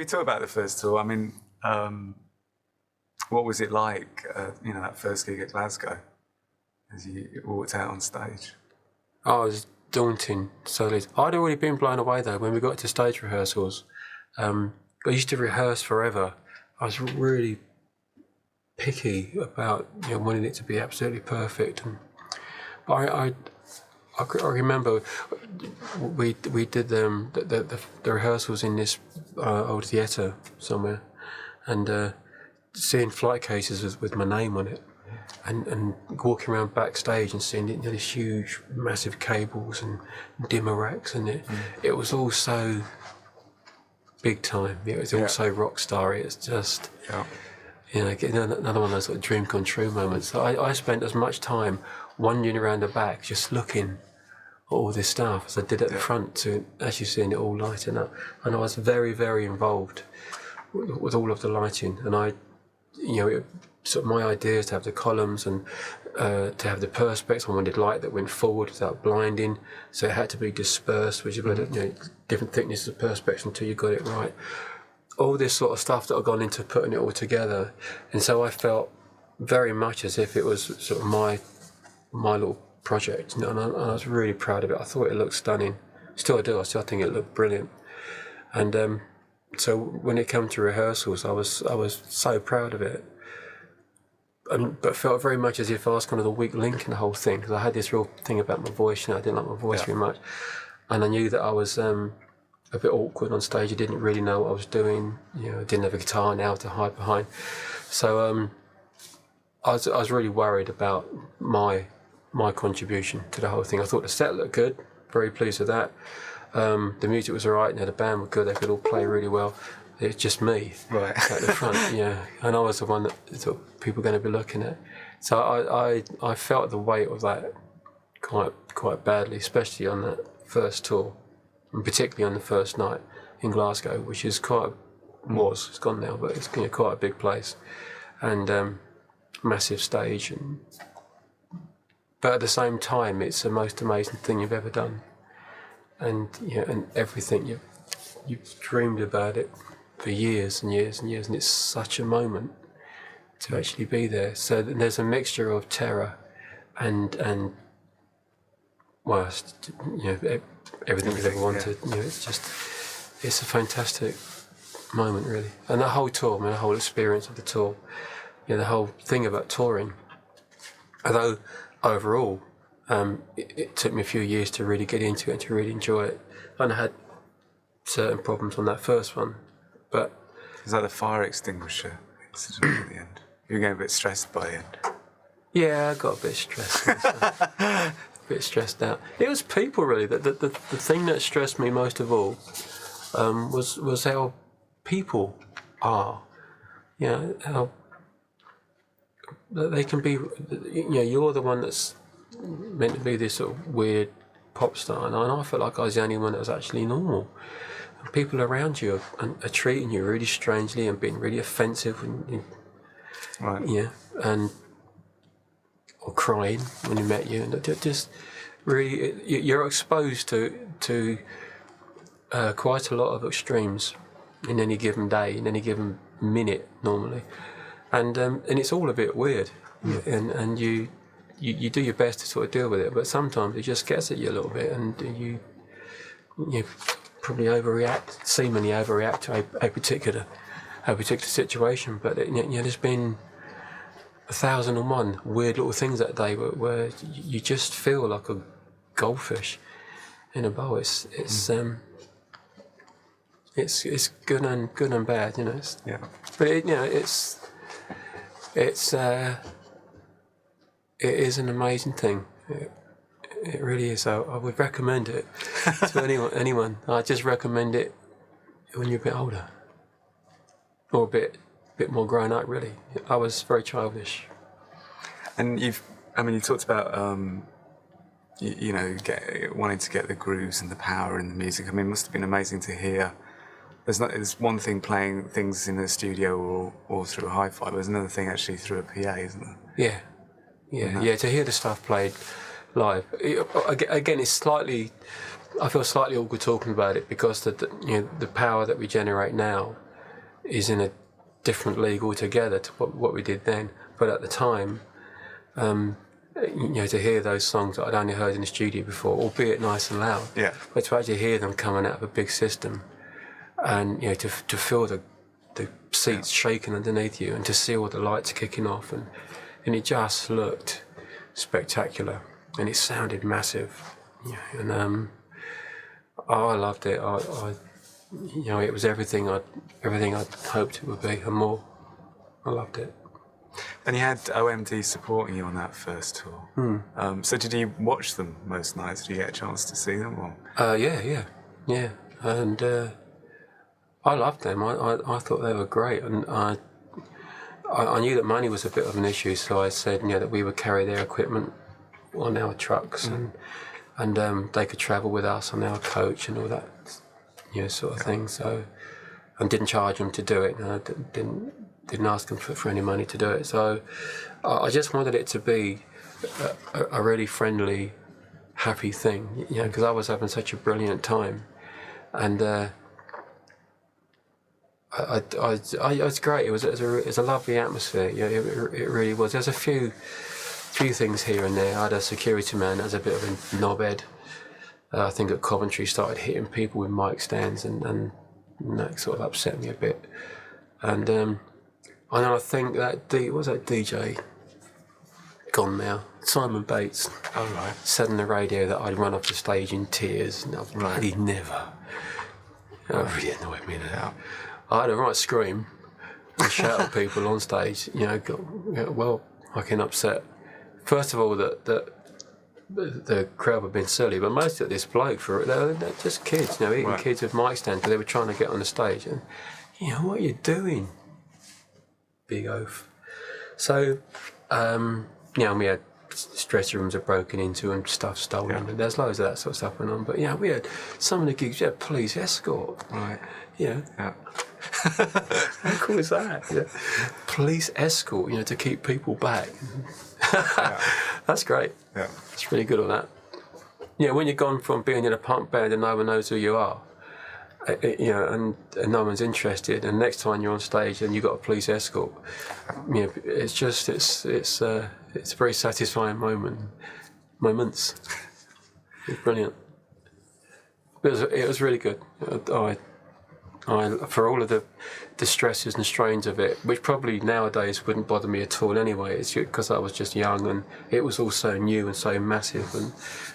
maybe talk about the first tour. I mean, what was it like, that first gig at Glasgow as you walked out on stage? Oh, it was daunting. So I'd already been blown away though when we got to stage rehearsals. I used to rehearse forever. I was really picky about wanting it to be absolutely perfect. But I remember we did the rehearsals in this old theatre somewhere, and seeing flight cases with my name on it, and walking around backstage and seeing these huge, massive cables and dimmer racks, and it was all so big time. It was all so rock starry. It's just another one of those sort of dream come true moments. So I spent as much time wandering around the back, just looking at all this stuff as I did at the front, to actually seeing it all lighting up. And I was very, very involved with all of the lighting. And my idea is to have the columns and to have the perspex. I wanted light that went forward without blinding, so it had to be dispersed, which you've got different thicknesses of perspex until you got it right. All this sort of stuff that had gone into putting it all together, and so I felt very much as if it was sort of my little project, and I was really proud of it. I thought it looked stunning. Still I do. I still think it looked brilliant. And so when it came to rehearsals, I was so proud of it. But felt very much as if I was kind of the weak link in the whole thing, because I had this real thing about my voice. I didn't like my voice very much, and I knew that I was a bit awkward on stage. I didn't really know what I was doing. I didn't have a guitar now to hide behind. So I was really worried about my contribution to the whole thing. I thought the set looked good. Very pleased with that. The music was alright. The band were good. They could all play really well. It's just me at the front, and I was the one that people were going to be looking at. So I felt the weight of that quite badly, especially on that first tour, and particularly on the first night in Glasgow, which is it's gone now, but it's quite a big place, and massive stage, but at the same time, it's the most amazing thing you've ever done, and and everything you've dreamed about it for years and years and years, and it's such a moment to actually be there. So there's a mixture of terror and everything we've ever wanted. It's a fantastic moment, really. And that whole tour, the whole experience of the tour, the whole thing about touring. Although overall, it took me a few years to really get into it and to really enjoy it. And I had certain problems on that first one. But is that the fire extinguisher incident at the end? You were getting a bit stressed by the end. Yeah, I got a bit stressed. A bit stressed out. It was people, really. The thing that stressed me most of all was how people are. How they can be. You're the one that's meant to be this sort of weird pop star, and I felt like I was the only one that was actually normal. People around you are treating you really strangely and being really offensive, or crying when they met you, and just really you're exposed to quite a lot of extremes in any given day, in any given minute normally, and it's all a bit weird, and you do your best to sort of deal with it, but sometimes it just gets at you a little bit, and you probably seemingly overreact to a particular situation. But there's been 1,001 weird little things that day where you just feel like a goldfish in a bowl. It's good and bad, But it is an amazing thing. It really is. I would recommend it to anyone. I just recommend it when you're a bit older, or a bit more grown up. Really, I was very childish. And you talked about wanting to get the grooves and the power in the music. It must have been amazing to hear. There's one thing playing things in a studio or through a hi-fi, but there's another thing actually through a PA, isn't there? Yeah. To hear the stuff played live. Again, I feel slightly awkward talking about it because the power that we generate now is in a different league altogether to what we did then. But at the time, to hear those songs that I'd only heard in the studio before, albeit nice and loud, but to actually hear them coming out of a big system, and to feel the seats shaking underneath you, and to see all the lights kicking off, and it just looked spectacular, and it sounded massive, and I loved it. It was everything I'd hoped it would be, and more. I loved it. And you had OMD supporting you on that first tour. So did you watch them most nights? Did you get a chance to see them? Or? Yeah. And I loved them. I thought they were great, and I knew that money was a bit of an issue, so I said that we would carry their equipment on our trucks, and they could travel with us on our coach and all that, sort of thing. So, and didn't charge them to do it. And I didn't ask them for any money to do it. So I just wanted it to be a really friendly, happy thing, because I was having such a brilliant time, and it's great. It was a lovely atmosphere. It really was. There's a few things here and there. I had a security man that was a bit of a knobhead. I think at Coventry started hitting people with mic stands, and that sort of upset me a bit. And I think that was that DJ gone now, Simon Bates. Oh right. Said on the radio that I'd run off the stage in tears, and I've bloody never. That really annoyed me now. I had a right scream and shout at people on stage. Well, fucking upset. First of all, that the crowd were being silly, but most of this bloke they're just kids, eating kids with mic stands, because they were trying to get on the stage. And what are you doing? Big oaf. So, we had stretcher rooms are broken into and stuff stolen, and there's loads of that sort of stuff going on. But we had some of the gigs. We had police escort. Right. How cool is that? Police escort, to keep people back. That's great. Yeah. It's really good on that. When you're gone from being in a punk band and no one knows who you are, and no one's interested, and next time you're on stage and you've got a police escort, it's a very satisfying moments. It's brilliant. It was really good. I for all of the stresses and strains of it, which probably nowadays wouldn't bother me at all anyway. It's because I was just young, and it was all so new and so massive, and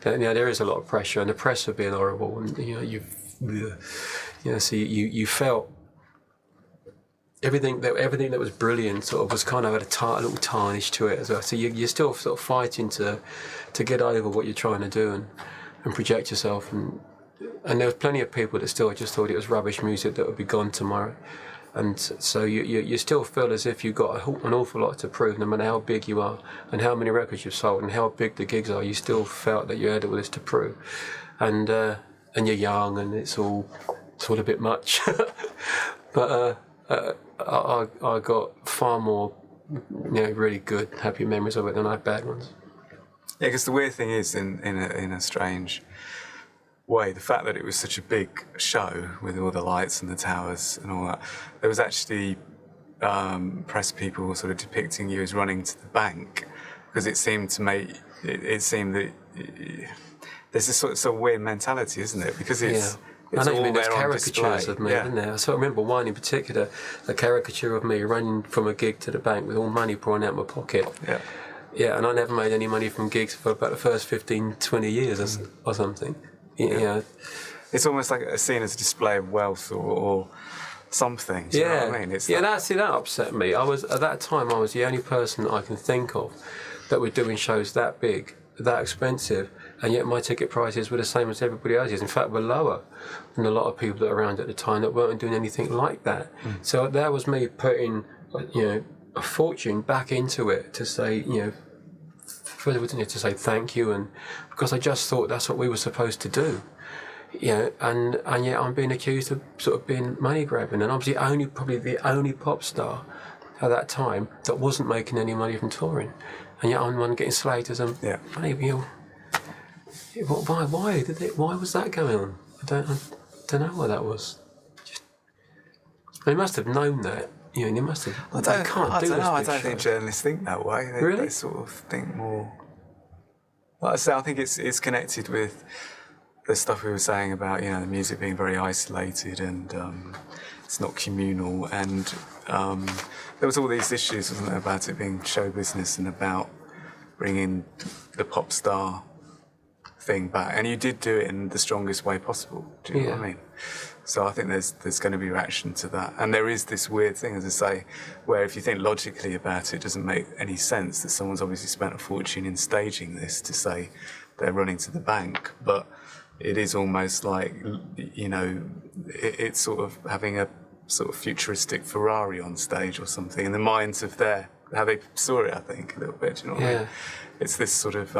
there is a lot of pressure, and the press have been horrible, and so you felt everything that was brilliant sort of was kind of had a little tarnish to it as well. So you're still sort of fighting to get over what you're trying to do and project yourself, and there was plenty of people that still just thought it was rubbish music that would be gone tomorrow, and so you still feel as if you've got an awful lot to prove, no matter how big you are and how many records you've sold and how big the gigs are. You still felt that you had all this to prove, and you're young, and it's all a bit much. But I got far more really good, happy memories of it than I had bad ones. Yeah, because the weird thing is, in a strange way, the fact that it was such a big show with all the lights and the towers and all that, there was actually press people sort of depicting you as running to the bank, because it seemed that there's this sort of weird mentality, isn't it? Because it's I know you all mean there's there on caricatures display. of me, isn't there? I sort of remember one in particular, a caricature of me running from a gig to the bank with all money pouring out my pocket. Yeah, and I never made any money from gigs for about the first 15, 20 years or something. It's almost like a seen as a display of wealth or something. Do you know what I mean? That upset me. At that time I was the only person I can think of that were doing shows that big, that expensive, and yet my ticket prices were the same as everybody else's. In fact, were lower than a lot of people that were around at the time that weren't doing anything like that. So that was me putting, a fortune back into it to say, to say thank you, and because I just thought that's what we were supposed to do. And yet I'm being accused of sort of being money grabbing, and I was probably the only pop star at that time that wasn't making any money from touring, and yet I'm the one getting slated as a money. Why was that going on? I don't know why that was. They must have known that. You know, they must have. I don't know. I don't think journalists think that way. Really? They sort of think more. Like I say, I think it's connected with the stuff we were saying about the music being very isolated and it's not communal. And there was all these issues, wasn't there, about it being show business and about bringing the pop star thing back. And you did do it in the strongest way possible. Do you know what I mean? So I think there's going to be reaction to that. And there is this weird thing, as I say, where if you think logically about it, it doesn't make any sense that someone's obviously spent a fortune in staging this to say they're running to the bank. But it is almost like, it's sort of having a sort of futuristic Ferrari on stage or something in the minds of how they saw it, I think, a little bit. Do you know what I mean? It's this sort of,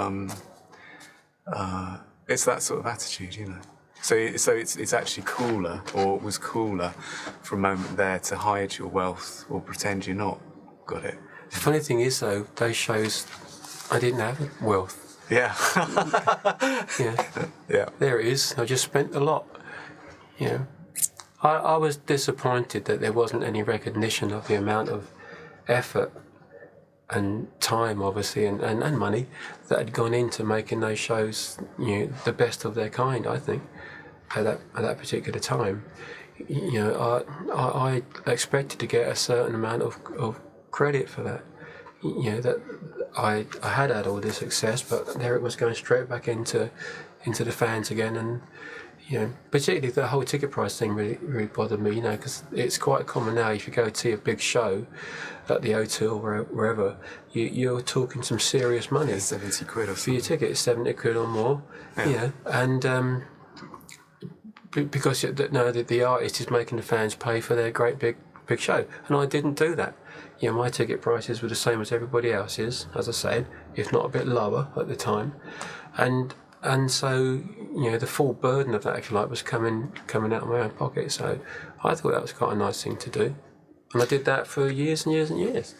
it's that sort of attitude, So it's actually cooler, or was cooler for a moment there to hide your wealth or pretend you're not got it. The funny thing is, though, those shows, I didn't have wealth. Yeah. Yeah. There it is. I just spent a lot. I was disappointed that there wasn't any recognition of the amount of effort and time, obviously, and money that had gone into making those shows, the best of their kind, I think. At that particular time, I expected to get a certain amount of credit for that. That I had all this success, but there it was going straight back into the fans again, and particularly the whole ticket price thing really bothered me. Because it's quite common now. If you go to see a big show at the O2 or wherever, you're talking some serious money. 70 quid or something. For your ticket, 70 quid or more. Yeah. And. Because the artist is making the fans pay for their great big show, and I didn't do that. My ticket prices were the same as everybody else's, as I said, if not a bit lower at the time, and so the full burden of that, if you like, was coming out of my own pocket. So I thought that was quite a nice thing to do, and I did that for years and years and years.